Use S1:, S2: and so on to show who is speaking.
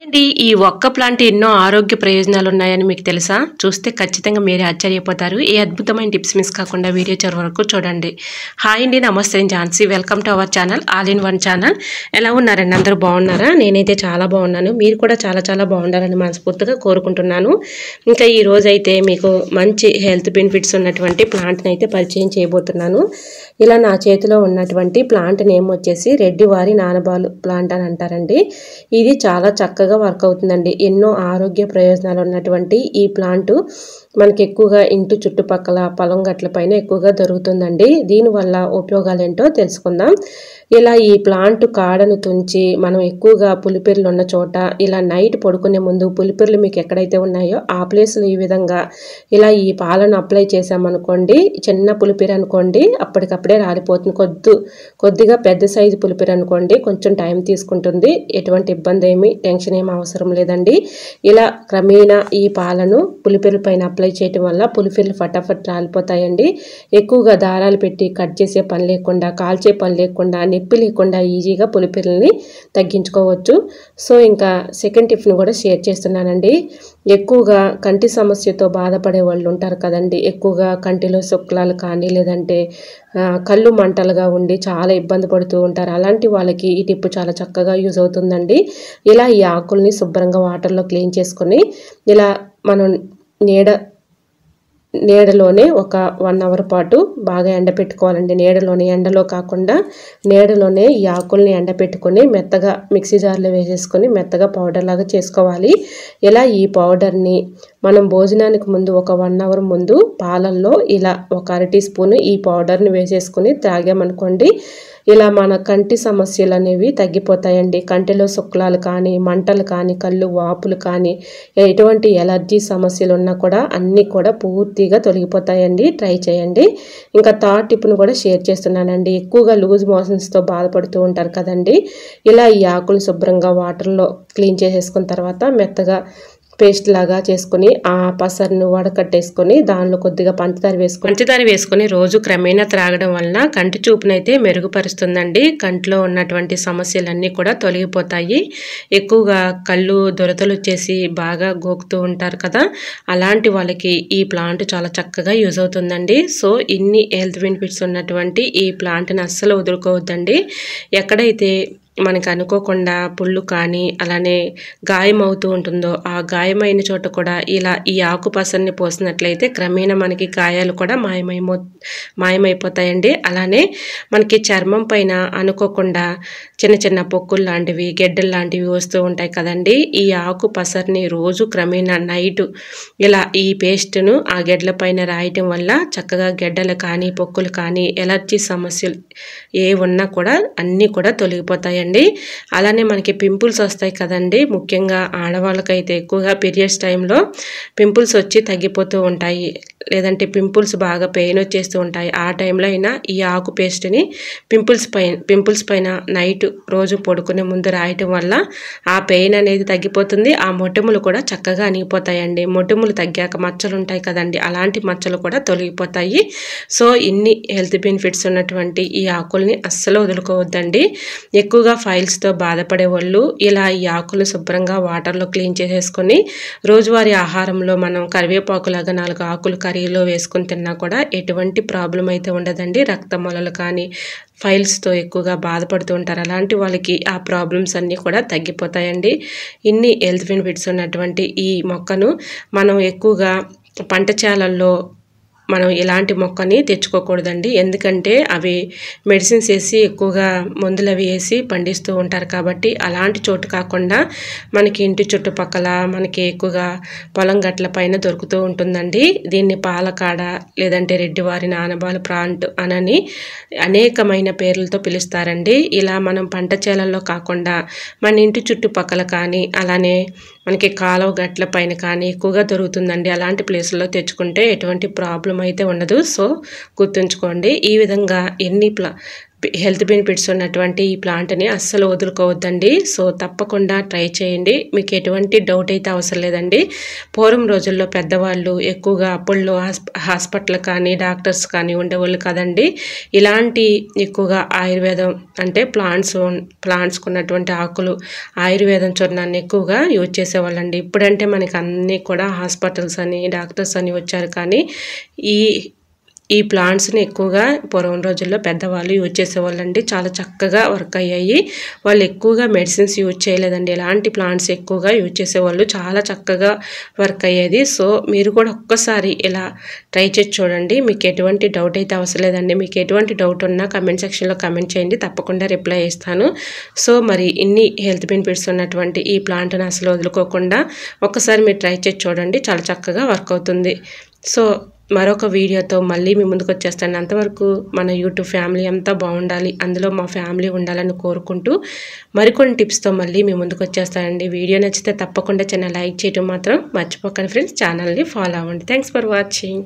S1: అండి ఈ ఒక్క ప్లాంట్ ఎన్నో ఆరోగ్య ప్రయోజనాలు ఉన్నాయని మీకు తెలుసా? చూస్తే ఖచ్చితంగా మీరే ఆశ్చర్యపోతారు. ఈ అద్భుతమైన టిప్స్ మిస్ కాకుండా వీడియో చివరి వరకు చూడండి. హాయ్ అండి, నమస్తే, నేను Jhansi. Welcome to our channel, all in one channel. ఎలా ఉన్నారండి? అందరూ బాగున్నారా? నేనైతే చాలా బాగున్నాను. మీరు కూడా చాలా చాలా బాగుండాలని మనస్ఫూర్తిగా కోరుకుంటున్నాను. ఇంకా ఈ రోజైతే మీకు మంచి హెల్త్ బెనిఫిట్స్ ఉన్నటువంటి ప్లాంట్ని అయితే పరిచయం చేయబోతున్నాను. ఇలా నా చేతిలో ఉన్నటువంటి ప్లాంట్ నేమ్ వచ్చేసి రెడ్డివారి నానబాలు ప్లాంట్ అని అంటారండి. ఇది చాలా చక్కగా వర్క్ అవుతుందండి. ఎన్నో ఆరోగ్య ప్రయోజనాలు ఉన్నటువంటి ఈ ప్లాంట్ మనకి ఎక్కువగా ఇంటి చుట్టుపక్కల పొలం గట్ల పైన ఎక్కువగా దొరుకుతుందండి. దీనివల్ల ఉపయోగాలు ఏంటో తెలుసుకుందాం. ఇలా ఈ ప్లాంట్ కాడను తుంచి మనం ఎక్కువగా పులిపిర్లు ఉన్న చోట ఇలా నైట్ పడుకునే ముందు పులిపిర్లు మీకు ఎక్కడైతే ఉన్నాయో ఆ ప్లేస్లో ఈ విధంగా ఇలా ఈ పాలను అప్లై చేసామనుకోండి, చిన్న పులిపిరి అనుకోండి అప్పటికప్పుడే రాలిపోతుంది. కొద్దిగా పెద్ద సైజు పులిపిరి అనుకోండి కొంచెం టైం తీసుకుంటుంది. ఎటువంటి ఇబ్బంది టెన్షన్ ఏమి అవసరం లేదండి. ఇలా క్రమేణా ఈ పాలను పులిపిర్ల పైన అప్లై చేయటం వల్ల పులిపిర్లు ఫటాఫట్ రాలిపోతాయండి. ఎక్కువగా దారాలు పెట్టి కట్ చేసే పని లేకుండా, కాల్చే పని లేకుండా, నొప్పి లేకుండా ఈజీగా పులిపిర్లని తగ్గించుకోవచ్చు. సో ఇంకా సెకండ్ టిప్ని కూడా షేర్ చేస్తున్నానండి. ఎక్కువగా కంటి సమస్యతో బాధపడే వాళ్ళు ఉంటారు కదండి. ఎక్కువగా కంటిలో శుక్లాలు కానీ లేదంటే కళ్ళు మంటలుగా ఉండి చాలా ఇబ్బంది పడుతూ ఉంటారు. అలాంటి వాళ్ళకి ఈ టిప్ చాలా చక్కగా యూజ్ అవుతుందండి. ఇలా ఈ ఆకుల్ని శుభ్రంగా వాటర్లో క్లీన్ చేసుకొని ఇలా మనం నీడలోనే ఒక 1 అవర్ పాటు బాగా ఎండపెట్టుకోవాలండి. ఎండలో కాకుండా నీడలోనే ఈ ఆకుల్ని ఎండపెట్టుకొని మెత్తగా మిక్సీ జార్లో వేసేసుకొని మెత్తగా పౌడర్ లాగా చేసుకోవాలి. ఇలా ఈ పౌడర్ని మనం భోజనానికి ముందు ఒక 1 అవర్ ముందు పాలల్లో ఇలా ఒక 1/2 టీ స్పూన్ ఈ పౌడర్ని వేసేసుకొని తాగామనుకోండి, ఇలా మన కంటి సమస్యలు అనేవి తగ్గిపోతాయండి. కంటిలో శుక్లాలు కానీ, మంటలు కానీ, కళ్ళు వాపులు కానీ, ఎటువంటి ఎలర్జీ సమస్యలు ఉన్నా కూడా అన్నీ కూడా పూర్తిగా తొలగిపోతాయండి. ట్రై చేయండి. ఇంకా థర్డ్ టిప్ను కూడా షేర్ చేస్తున్నానండి. ఎక్కువగా లూజ్ మోషన్స్తో బాధపడుతూ ఉంటారు కదండి. ఇలా ఈ ఆకులు శుభ్రంగా వాటర్లో క్లీన్ చేసేసుకున్న తర్వాత మెత్తగా పేస్ట్ లాగా చేసుకుని ఆ పసరును వడకట్టేసుకొని దానిలో కొద్దిగా పంచదార వేసుకొని రోజు క్రమేణా త్రాగడం వలన కంటి చూపునైతే మెరుగుపరుస్తుందండి. కంటిలో ఉన్నటువంటి సమస్యలన్నీ కూడా తొలగిపోతాయి. ఎక్కువగా కళ్ళు దురదలు వచ్చేసి బాగా గోకుతూ ఉంటారు కదా, అలాంటి వాళ్ళకి ఈ ప్లాంట్ చాలా చక్కగా యూజ్ అవుతుందండి. సో ఇన్ని హెల్త్ బెనిఫిట్స్ ఉన్నటువంటి ఈ ప్లాంట్ని అస్సలు వదులుకోవద్దండి. ఎక్కడైతే మనకు అనుకోకుండా పుళ్ళు కానీ అలానే గాయం అవుతూ ఉంటుందో ఆ గాయమైన చోట కూడా ఇలా ఈ ఆకుపసరిని పోసినట్లయితే క్రమేణా మనకి గాయాలు కూడా మాయమైపోతాయండి. అలానే మనకి చర్మం పైన అనుకోకుండా చిన్న చిన్న పొక్కులు లాంటివి, గెడ్డలు లాంటివి వస్తూ ఉంటాయి కదండి. ఈ ఆకుపసరిని రోజు క్రమేణా నైట్ ఇలా ఈ పేస్ట్ను ఆ గెడ్డల పైన రాయటం వల్ల చక్కగా గెడ్డలు కానీ, పొక్కులు కానీ, ఎలర్జీ సమస్యలు ఏ ఉన్నా కూడా అన్నీ కూడా తొలగిపోతాయండి. అలానే మనకి పింపుల్స్ వస్తాయి కదండి. ముఖ్యంగా ఆడవాళ్ళకైతే ఎక్కువగా పీరియడ్స్ టైంలో పింపుల్స్ వచ్చి తగ్గిపోతూ ఉంటాయి, లేదంటే పింపుల్స్ బాగా పెయిన్ వచ్చేస్తూ ఉంటాయి. ఆ టైంలో అయినా ఈ ఆకు పేస్ట్ని పింపుల్స్ పైన నైట్ రోజు పడుకునే ముందు రాయటం వల్ల ఆ పెయిన్ అనేది తగ్గిపోతుంది. ఆ మొటిమలు కూడా చక్కగా అణిగిపోతాయండి. మొటిమలు తగ్గాక మచ్చలు ఉంటాయి కదండి, అలాంటి మచ్చలు కూడా తొలగిపోతాయి. సో ఇన్ని హెల్త్ బెనిఫిట్స్ ఉన్నటువంటి ఈ ఆకుల్ని అస్సలు వదులుకోవద్దండి. ఎక్కువగా ఫైల్స్తో బాధపడే వాళ్ళు ఇలా ఈ ఆకులు శుభ్రంగా వాటర్లో క్లీన్ చేసేసుకొని రోజువారీ ఆహారంలో మనం కరివేపాకులాగా 4 ఆకులు కర్రీలో వేసుకొని తిన్నా కూడా ఎటువంటి ప్రాబ్లం అయితే ఉండదండి. రక్తమొలలు కానీ, ఫైల్స్తో ఎక్కువగా బాధపడుతూ ఉంటారు, అలాంటి వాళ్ళకి ఆ ప్రాబ్లమ్స్ అన్నీ కూడా తగ్గిపోతాయండి. ఇన్ని హెల్త్ బెనిఫిట్స్ ఉన్నటువంటి ఈ మొక్కను మనం ఎక్కువగా పంటశాలల్లో మనం ఇలాంటి మొక్కని తెచ్చుకోకూడదండి. ఎందుకంటే అవి మెడిసిన్స్ వేసి ఎక్కువగా మందులు అవి వేసి పండిస్తూ ఉంటారు కాబట్టి అలాంటి చోటు కాకుండా మనకి ఇంటి చుట్టుపక్కల మనకి ఎక్కువగా పొలం గట్ల పైన దొరుకుతూ ఉంటుందండి. దీన్ని పాలకాడ లేదంటే రెడ్డివారి నానబాలు ప్లాంట్ అనని అనేకమైన పేర్లతో పిలుస్తారండి. ఇలా మనం పంట చేలల్లో కాకుండా మన ఇంటి చుట్టుపక్కల కానీ అలానే మనకి కాలువ గట్ల పైన కానీ ఎక్కువగా దొరుకుతుందండి. అలాంటి ప్లేస్లో తెచ్చుకుంటే ఎటువంటి ప్రాబ్లం అయితే ఉండదు. సో గుర్తుంచుకోండి. ఈ విధంగా ఎన్ని హెల్త్ బెనిఫిట్స్ ఉన్నటువంటి ఈ ప్లాంట్ని అస్సలు వదులుకోవద్దండి. సో తప్పకుండా ట్రై చేయండి. మీకు ఎటువంటి డౌట్ అయితే అవసరం లేదండి. పూర్వం రోజుల్లో పెద్దవాళ్ళు ఎక్కువగా అప్పుల్లో హాస్పిటల్ కానీ డాక్టర్స్ కానీ ఉండేవాళ్ళు కదండి. ఇలాంటి ఎక్కువగా ఆయుర్వేదం అంటే ప్లాంట్స్కి ఉన్నటువంటి ఆకులు ఆయుర్వేదం చూర్ణాన్ని ఎక్కువగా యూజ్ చేసేవాళ్ళండి. ఇప్పుడంటే మనకి అన్నీ కూడా హాస్పిటల్స్ అని డాక్టర్స్ అని వచ్చారు, కానీ ఈ ప్లాంట్స్ని ఎక్కువగా పూర్వం రోజుల్లో పెద్దవాళ్ళు యూజ్ చేసేవాళ్ళండి. చాలా చక్కగా వర్క్ అయ్యాయి. వాళ్ళు ఎక్కువగా మెడిసిన్స్ యూజ్ చేయలేదండి. ఎలాంటి ప్లాంట్స్ ఎక్కువగా యూజ్ చేసేవాళ్ళు, చాలా చక్కగా వర్క్ అయ్యేది. సో మీరు కూడా ఒక్కసారి ఇలా ట్రై చేసి చూడండి. మీకు ఎటువంటి డౌట్ అయితే అవసరం లేదండి. మీకు ఎటువంటి డౌట్ ఉన్నా కమెంట్ సెక్షన్లో కమెంట్ చేయండి, తప్పకుండా రిప్లై ఇస్తాను. సో మరి ఇన్ని హెల్త్ బెనిఫిట్స్ ఉన్నటువంటి ఈ ప్లాంట్ని అసలు వదులుకోకుండా ఒక్కసారి మీరు ట్రై చేసి చూడండి, చాలా చక్కగా వర్క్ అవుతుంది. సో మరొక వీడియోతో మళ్ళీ మీ ముందుకు వచ్చేస్తాను. అంతవరకు మన యూట్యూబ్ ఫ్యామిలీ అంతా బాగుండాలి, అందులో మా ఫ్యామిలీ ఉండాలని కోరుకుంటూ మరికొన్ని టిప్స్తో మళ్ళీ మీ ముందుకు వచ్చేస్తానండి. వీడియో నచ్చితే తప్పకుండా చిన్న లైక్ చేయడం మాత్రం మర్చిపోకండి ఫ్రెండ్స్. ఛానల్ని ఫాలో అవ్వండి. Thanks for watching.